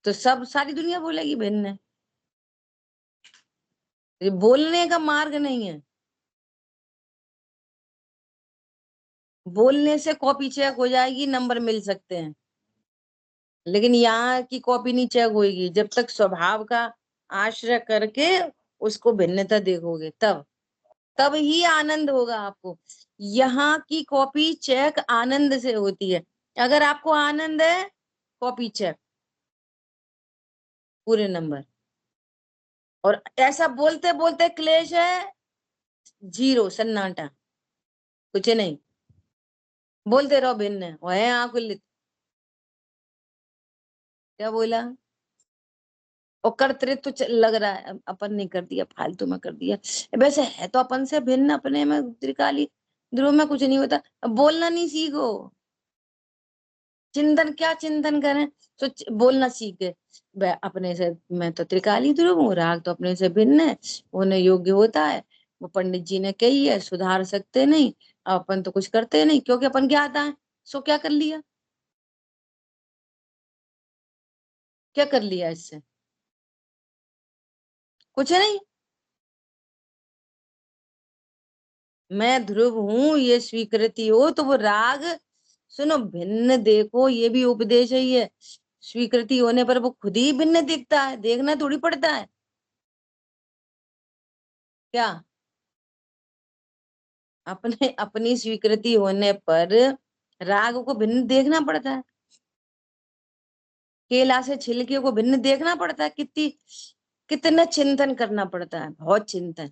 तो सब सारी दुनिया बोलेगी भिन्न है। ये बोलने का मार्ग नहीं है, बोलने से कॉपी चेक हो जाएगी, नंबर मिल सकते हैं, लेकिन यहाँ की कॉपी नहीं चेक होगी जब तक स्वभाव का आश्रय करके उसको भिन्नता देखोगे, तब तब ही आनंद होगा आपको। यहाँ की कॉपी चेक आनंद से होती है, अगर आपको आनंद है, कॉपी चेक। पूरे नंबर। और ऐसा बोलते बोलते क्लेश है, जीरो, सन्नाटा, कुछ नहीं, बोलते रहो भिन्न वह आकुलित। क्या बोला? और कर्तृत्व लग रहा है, अपन ने कर दिया, फालतू में कर दिया। वैसे है तो अपन से भिन्न, अपने में त्रिकाली ध्रुव में कुछ नहीं होता। अब बोलना नहीं सीखो, चिंतन क्या चिंतन करें, तो बोलना सीख गए। अपने से मैं तो त्रिकाली ध्रुव हूँ, राग तो अपने से भिन्न है, होने योग्य होता है, वो पंडित जी ने कही है, सुधार सकते नहीं। अपन तो कुछ करते नहीं, क्योंकि अपन क्या आता है, सो क्या कर लिया, क्या कर लिया इससे, कुछ नहीं। मैं ध्रुव हूं ये स्वीकृति हो तो वो राग, सुनो भिन्न देखो, ये भी उपदेश है ये। स्वीकृति होने पर वो खुद ही भिन्न दिखता है, देखना थोड़ी पड़ता है। क्या? अपने अपनी स्वीकृति होने पर राग को भिन्न देखना पड़ता है, केला से छिलके को भिन्न देखना पड़ता है, कितनी कितना चिंतन करना पड़ता है, बहुत चिंतन।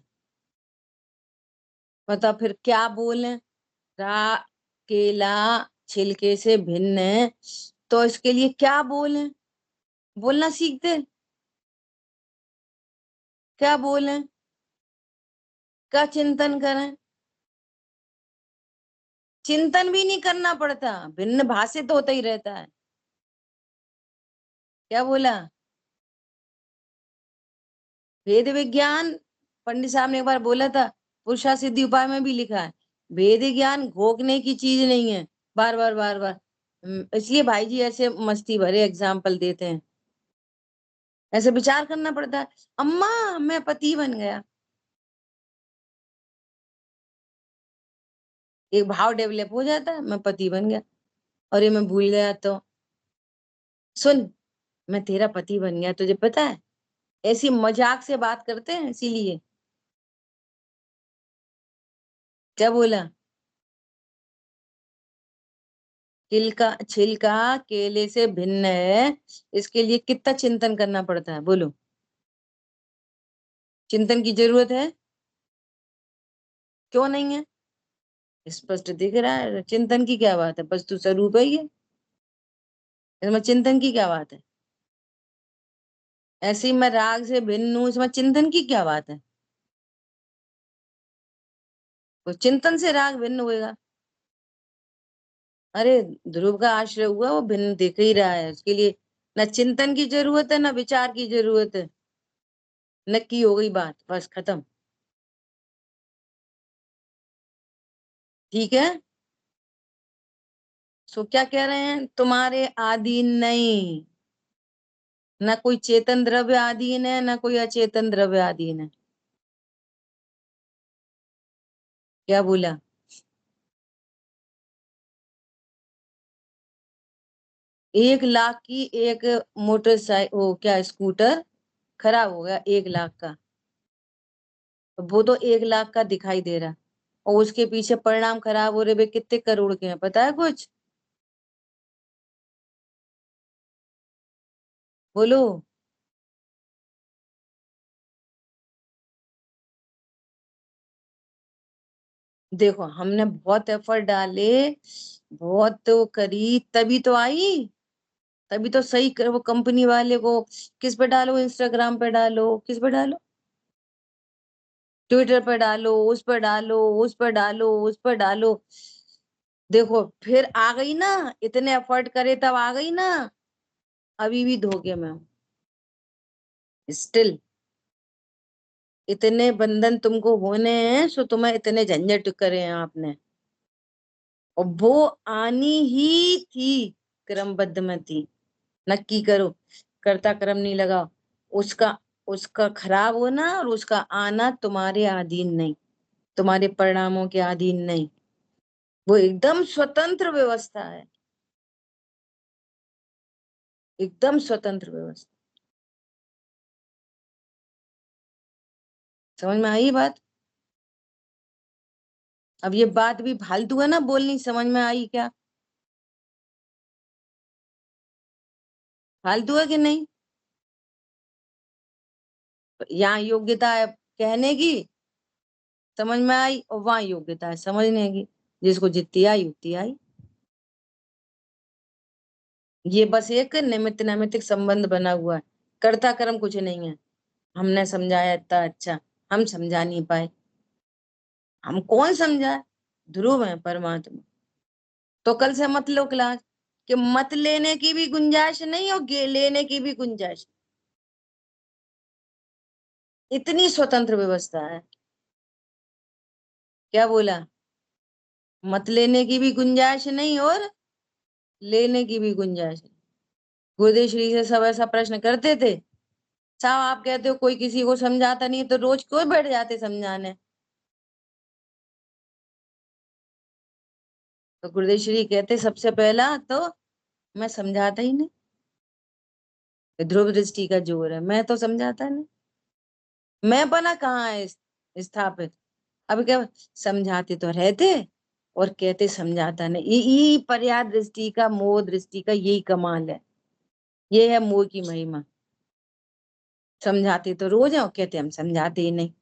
बता फिर क्या बोले, रा केला छिलके से भिन्न है, तो इसके लिए क्या बोले, बोलना सीखते, क्या बोले, क्या चिंतन करें, चिंतन भी नहीं करना पड़ता, भिन्न भाषित होता ही रहता है। क्या बोला? वेद विज्ञान, पंडित साहब ने एक बार बोला था, पुरुषा सिद्धि उपाय में भी लिखा है, वेद ज्ञान घोकने की चीज नहीं है। बार बार बार बार, इसलिए भाई जी ऐसे मस्ती भरे एग्जाम्पल देते हैं, ऐसे विचार करना पड़ता है। अम्मा मैं पति बन गया, एक भाव डेवलप हो जाता है, मैं पति बन गया, और ये मैं भूल गया तो, सुन, मैं तेरा पति बन गया, तुझे पता है, ऐसी मजाक से बात करते हैं इसीलिए। क्या बोला? छिलका छिलका केले से भिन्न है, इसके लिए कितना चिंतन करना पड़ता है, बोलो, चिंतन की जरूरत है? क्यों नहीं है? स्पष्ट दिख रहा है, चिंतन की क्या बात है, वस्तु स्वरूप है ये, इसमें चिंतन की क्या बात है? ऐसे ही मैं राग से भिन्न हूं, इसमें चिंतन की क्या बात है? तो चिंतन से राग भिन्न होएगा। अरे ध्रुव का आश्रय हुआ, वो भिन्न दिख ही रहा है, उसके लिए न चिंतन की जरूरत है, न विचार की जरूरत है, नक्की हो गई बात, बस खत्म। ठीक है, सो क्या कह रहे हैं, तुम्हारे अधीन नहीं, ना कोई चेतन द्रव्य अधीन है, ना कोई अचेतन द्रव्य अधीन है। क्या बोला? 1 लाख की एक मोटरसाइकिल, वो क्या स्कूटर खराब हो गया, 1 लाख का, तो वो तो 1 लाख का दिखाई दे रहा, और उसके पीछे परिणाम खराब हो रहे वे कितने करोड़ के हैं, पता है कुछ? बोलो। देखो हमने बहुत एफर्ट डाले, बहुत तो करी, तभी तो आई, तभी तो सही कर, वो कंपनी वाले को किस पे डालो, इंस्टाग्राम पे डालो, किस पे डालो, ट्विटर पे डालो, उस पर डालो, उस पर डालो, उस पर डालो, देखो फिर आ गई ना, इतने एफर्ट करे तब आ गई ना, अभी भी धोखे में स्टिल, इतने बंधन तुमको होने हैं, सो तुम्हें इतने झंझट करे हैं आपने, और वो आनी ही थी, क्रमबद्ध में थी, नक्की करो, कर्ता कर्म नहीं लगाओ, उसका उसका खराब होना और उसका आना तुम्हारे अधीन नहीं, तुम्हारे परिणामों के अधीन नहीं, वो एकदम स्वतंत्र व्यवस्था है, एकदम स्वतंत्र व्यवस्था। समझ में आई बात? अब ये बात भी फालतू है ना बोलनी, समझ में आई क्या? फालतू है कि नहीं? यहाँ योग्यता है कहने की, समझ में आई, और वहां योग्यता है समझने की, जिसको जितनी आई उतनी आई। ये बस एक निमित्त नैमित्तिक संबंध बना हुआ है, कर्ता कर्म कुछ नहीं है। हमने समझाया इतना अच्छा, हम समझा नहीं पाए। हम कौन समझाए? ध्रुव है परमात्मा। तो कल से मत लो क्लास, कि मत लेने की भी गुंजाइश नहीं और लेने की भी गुंजाइश। इतनी स्वतंत्र व्यवस्था है। क्या बोला? मत लेने की भी गुंजाइश नहीं और लेने की भी गुंजाइश नहीं। गुरुदेव श्री से सब ऐसा प्रश्न करते थे। साहब आप कहते हो कोई किसी को समझाता नहीं, तो रोज क्यों बैठ जाते समझाने? तो गुरुदेव श्री कहते सबसे पहला तो मैं समझाता ही नहीं। ध्रुव दृष्टि का जोर है, मैं तो समझाता नहीं। मैं बना कहाँ है स्थापित? अब क्या, समझाते तो रहते और कहते समझाता नहीं। यही पर्याय दृष्टि का, मोह दृष्टि का यही कमाल है। ये है मोह की महिमा। समझाते तो रोज है और कहते हम समझाते ही नहीं।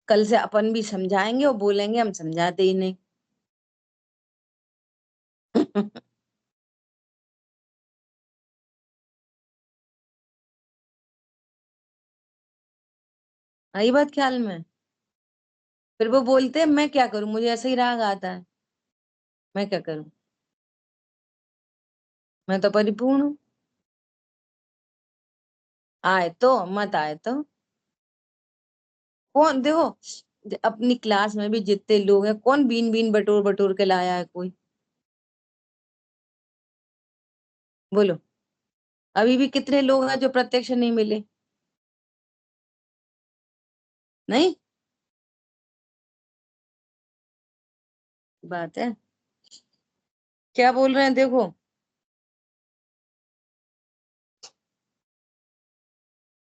कल से अपन भी समझाएंगे और बोलेंगे हम समझाते ही नहीं। आई बात ख्याल में? फिर वो बोलते हैं मैं क्या करूं, मुझे ऐसे ही राग आता है, मैं क्या करूं, मैं तो परिपूर्ण हूँ। आए तो मत आए तो कौन देखो, अपनी क्लास में भी जितने लोग हैं, कौन बीन बीन बटोर बटोर के लाया है कोई? बोलो। अभी भी कितने लोग हैं जो प्रत्यक्ष नहीं मिले? नहीं, बात है। क्या बोल रहे हैं देखो।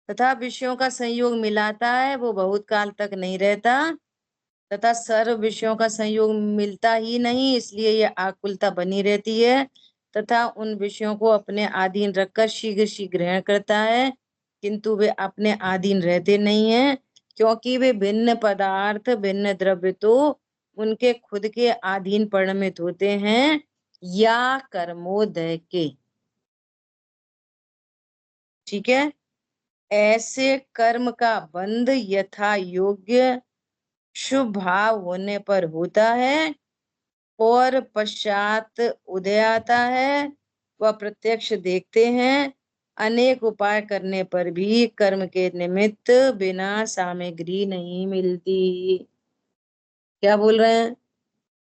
तथा विषयों का संयोग मिलाता है, वो बहुत काल तक नहीं रहता। तथा सर्व विषयों का संयोग मिलता ही नहीं, इसलिए ये आकुलता बनी रहती है। तथा उन विषयों को अपने अधीन रखकर शीघ्र शीघ्र ग्रहण करता है, किंतु वे अपने अधीन रहते नहीं हैं, क्योंकि वे भिन्न पदार्थ भिन्न द्रव्य तो उनके खुद के अधीन परिणमित होते हैं या कर्मोदय के। ठीक है। ऐसे कर्म का बंध यथा योग्य शुभ भाव होने पर होता है और पश्चात उदय आता है। वह प्रत्यक्ष देखते हैं, अनेक उपाय करने पर भी कर्म के निमित्त बिना सामग्री नहीं मिलती। क्या बोल रहे हैं?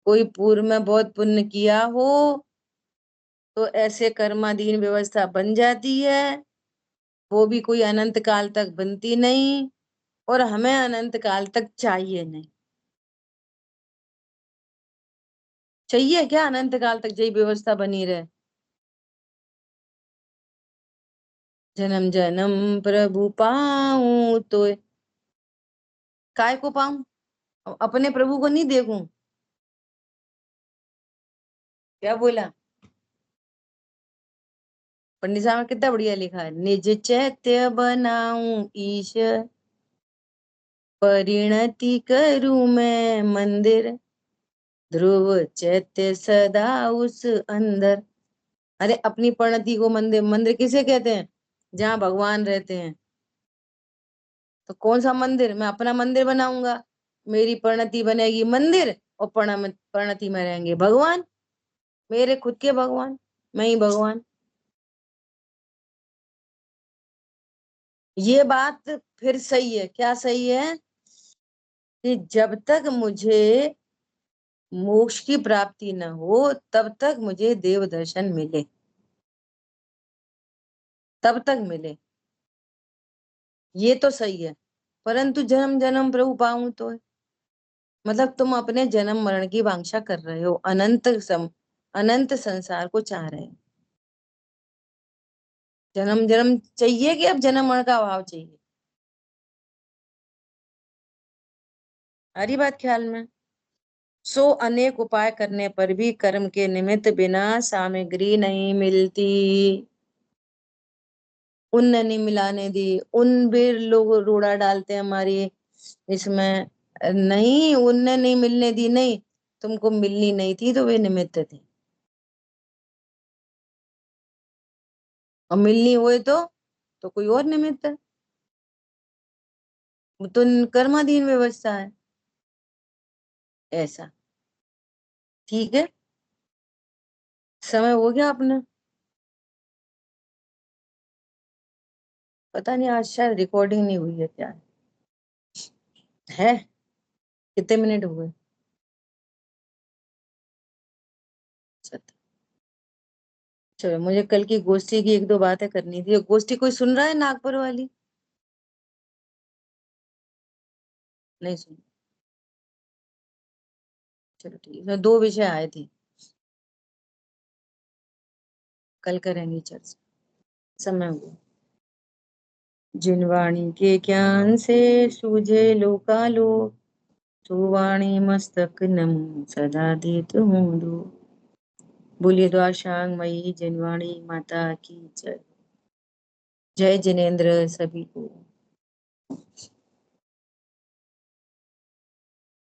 कोई पूर्व में बहुत पुण्य किया हो तो ऐसे कर्माधीन व्यवस्था बन जाती है, वो भी कोई अनंत काल तक बनती नहीं, और हमें अनंत काल तक चाहिए नहीं। चाहिए क्या अनंत काल तक यही व्यवस्था बनी रहे? जन्म जन्म प्रभु पाऊं तो काय को पाऊं, अपने प्रभु को नहीं देखूं? क्या बोला? पंडित साहब ने कितना बढ़िया लिखा है, निज चैत्य बनाऊं ईश, परिणति करूं मैं मंदिर, ध्रुव चैत्य सदा उस अंदर। अरे अपनी परिणति को मंदिर, मंदिर किसे कहते हैं? जहाँ भगवान रहते हैं। तो कौन सा मंदिर? मैं अपना मंदिर बनाऊंगा, मेरी परिणति बनेगी मंदिर, और परिणति में रहेंगे भगवान, मेरे खुद के भगवान, मैं ही भगवान। ये बात फिर सही है, क्या सही है? कि जब तक मुझे मोक्ष की प्राप्ति न हो तब तक मुझे देव दर्शन मिले, तब तक मिले, ये तो सही है। परंतु जन्म जन्म प्रभु पाऊं तो मतलब तुम अपने जन्म मरण की वांछा कर रहे हो, अनंत संसार को चाह रहे हो। जन्म जन्म चाहिए कि अब जन्म मरण का अभाव चाहिए? हरी बात ख्याल में? सो अनेक उपाय करने पर भी कर्म के निमित्त बिना सामग्री नहीं मिलती। उन नहीं मिलाने दी, उन भी लोग रोड़ा डालते हैं हमारी इसमें। नहीं, उनने नहीं मिलने दी, नहीं, तुमको मिलनी नहीं थी तो वे निमित्त थे, और मिलनी हुए तो कोई और निमित्त है। वो तो कर्माधीन व्यवस्था है, ऐसा। ठीक है, समय हो गया अपना। पता नहीं आज शायद रिकॉर्डिंग नहीं हुई है क्या है। कितने मिनट हुए? चलो, मुझे कल की गोष्ठी की एक दो बातें करनी थी। गोष्ठी कोई सुन रहा है नागपुर वाली? नहीं सुन। चलो ठीक है, दो विषय आए थे, कल करेंगे चर्चा, समय हुआ। जिन वाणी के ज्ञान से सूझे लोकालो, तो वाणी मस्तक नमो सदा देत हूँ दो। बोलिए द्वारशांग मई जिनवाणी माता की जय। जय जिनेन्द्र सभी को।